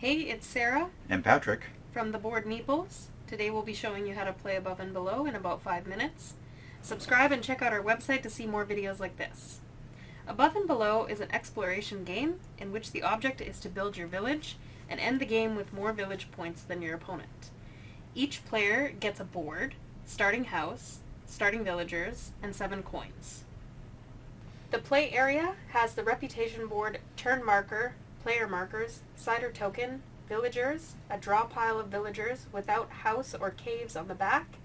Hey, it's Sarah And Patrick. from the board Meeples. Today we'll be showing you how to play Above and Below in about 5 minutes. Subscribe and check out our website to see more videos like this. Above and Below is an exploration game in which the object is to build your village and end the game with more village points than your opponent. Each player gets a board, starting house, starting villagers, and 7 coins. The play area has the reputation board, turn marker, player markers, cider token, villagers, a draw pile of villagers without house or caves on the back,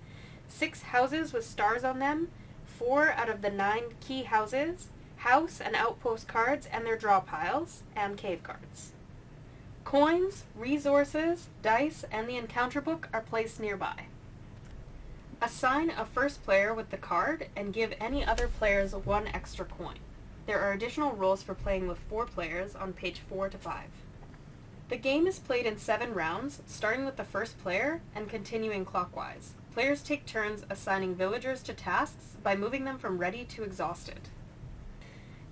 6 houses with stars on them, 4 out of the 9 key houses, house and outpost cards and their draw piles, and cave cards. Coins, resources, dice, and the encounter book are placed nearby. Assign a first player with the card and give any other players 1 extra coin. There are additional rules for playing with 4 players on page 4 to 5. The game is played in 7 rounds, starting with the first player and continuing clockwise. Players take turns assigning villagers to tasks by moving them from ready to exhausted.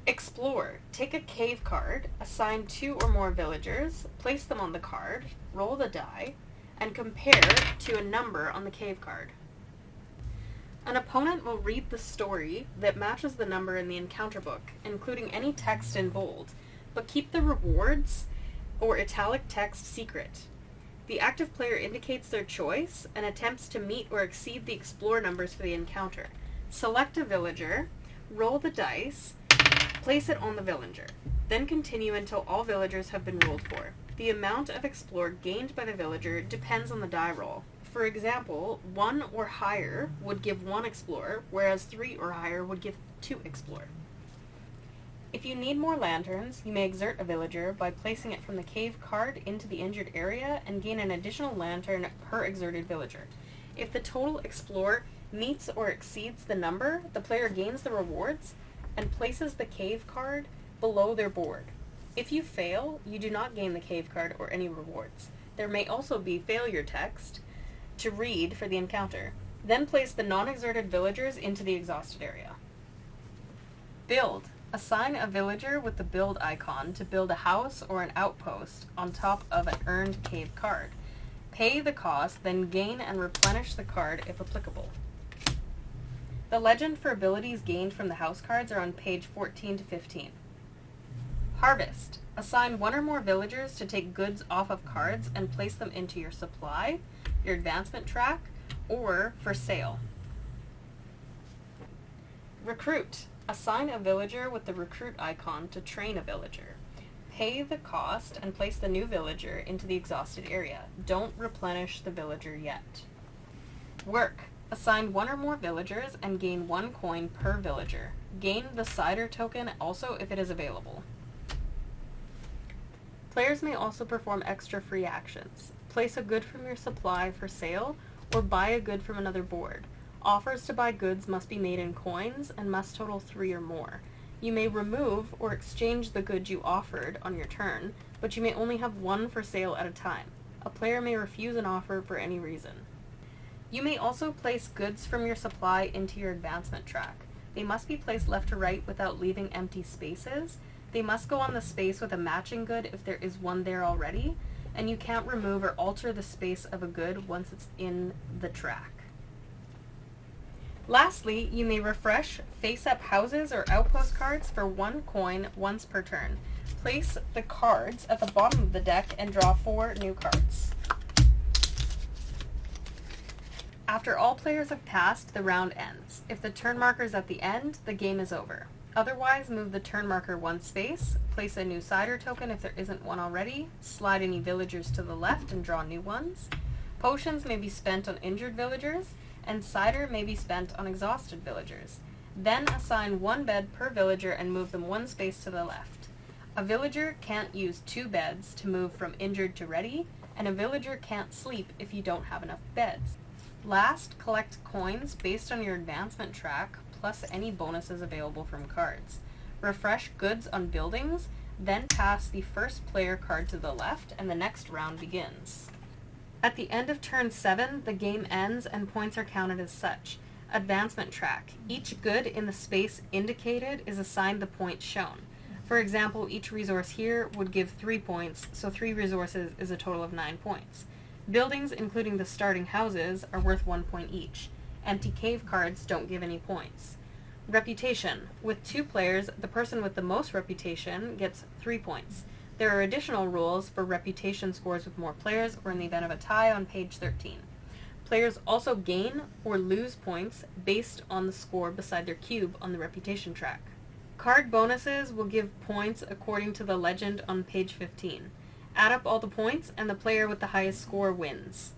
Explore. Take a cave card, assign 2 or more villagers, place them on the card, roll the die, and compare to a number on the cave card. An opponent will read the story that matches the number in the encounter book, including any text in bold, but keep the rewards or italic text secret. The active player indicates their choice and attempts to meet or exceed the explore numbers for the encounter. Select a villager, roll the dice, place it on the villager, then continue until all villagers have been rolled for. The amount of explore gained by the villager depends on the die roll. For example, 1 or higher would give 1 explore, whereas 3 or higher would give 2 explore. If you need more lanterns, you may exert a villager by placing it from the cave card into the injured area and gain an additional lantern per exerted villager. If the total explore meets or exceeds the number, the player gains the rewards and places the cave card below their board. If you fail, you do not gain the cave card or any rewards. There may also be failure text to read for the encounter. Then place the non-exerted villagers into the exhausted area. Build. Assign a villager with the build icon to build a house or an outpost on top of an earned cave card. Pay the cost, then gain and replenish the card if applicable. The legend for abilities gained from the house cards are on page 14 to 15. Harvest. Assign 1 or more villagers to take goods off of cards and place them into your supply, your advancement track, or for sale. Recruit. Assign a villager with the recruit icon to train a villager. Pay the cost and place the new villager into the exhausted area. Don't replenish the villager yet. Work. Assign 1 or more villagers and gain 1 coin per villager. Gain the cider token also if it is available. Players may also perform extra free actions. Place a good from your supply for sale, or buy a good from another board. Offers to buy goods must be made in coins and must total 3 or more. You may remove or exchange the good you offered on your turn, but you may only have 1 for sale at a time. A player may refuse an offer for any reason. You may also place goods from your supply into your advancement track. They must be placed left to right without leaving empty spaces. They must go on the space with a matching good if there is one there already, and you can't remove or alter the space of a good once it's in the track. Lastly, you may refresh face-up houses or outpost cards for 1 coin once per turn. Place the cards at the bottom of the deck and draw 4 new cards. After all players have passed, the round ends. If the turn marker is at the end, the game is over. Otherwise, move the turn marker 1 space, place a new cider token if there isn't one already, slide any villagers to the left and draw new ones. Potions may be spent on injured villagers, and cider may be spent on exhausted villagers. Then assign 1 bed per villager and move them 1 space to the left. A villager can't use 2 beds to move from injured to ready, and a villager can't sleep if you don't have enough beds. Last, collect coins based on your advancement track, plus any bonuses available from cards. Refresh goods on buildings, then pass the first player card to the left, and the next round begins. At the end of turn 7, the game ends and points are counted as such. Advancement track. Each good in the space indicated is assigned the point shown. For example, each resource here would give 3 points, so 3 resources is a total of 9 points. Buildings, including the starting houses, are worth 1 point each. Empty cave cards don't give any points. Reputation. With 2 players, the person with the most reputation gets 3 points. There are additional rules for reputation scores with more players or in the event of a tie on page 13. Players also gain or lose points based on the score beside their cube on the reputation track. Card bonuses will give points according to the legend on page 15. Add up all the points and the player with the highest score wins.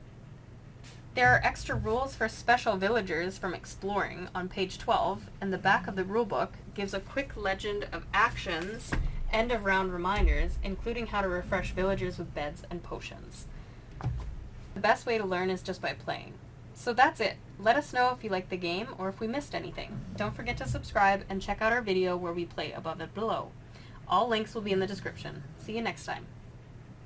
There are extra rules for special villagers from exploring on page 12, and the back of the rulebook gives a quick legend of actions, end of round reminders, including how to refresh villagers with beds and potions. The best way to learn is just by playing. So that's it. Let us know if you liked the game or if we missed anything. Don't forget to subscribe and check out our video where we play Above and Below. All links will be in the description. See you next time.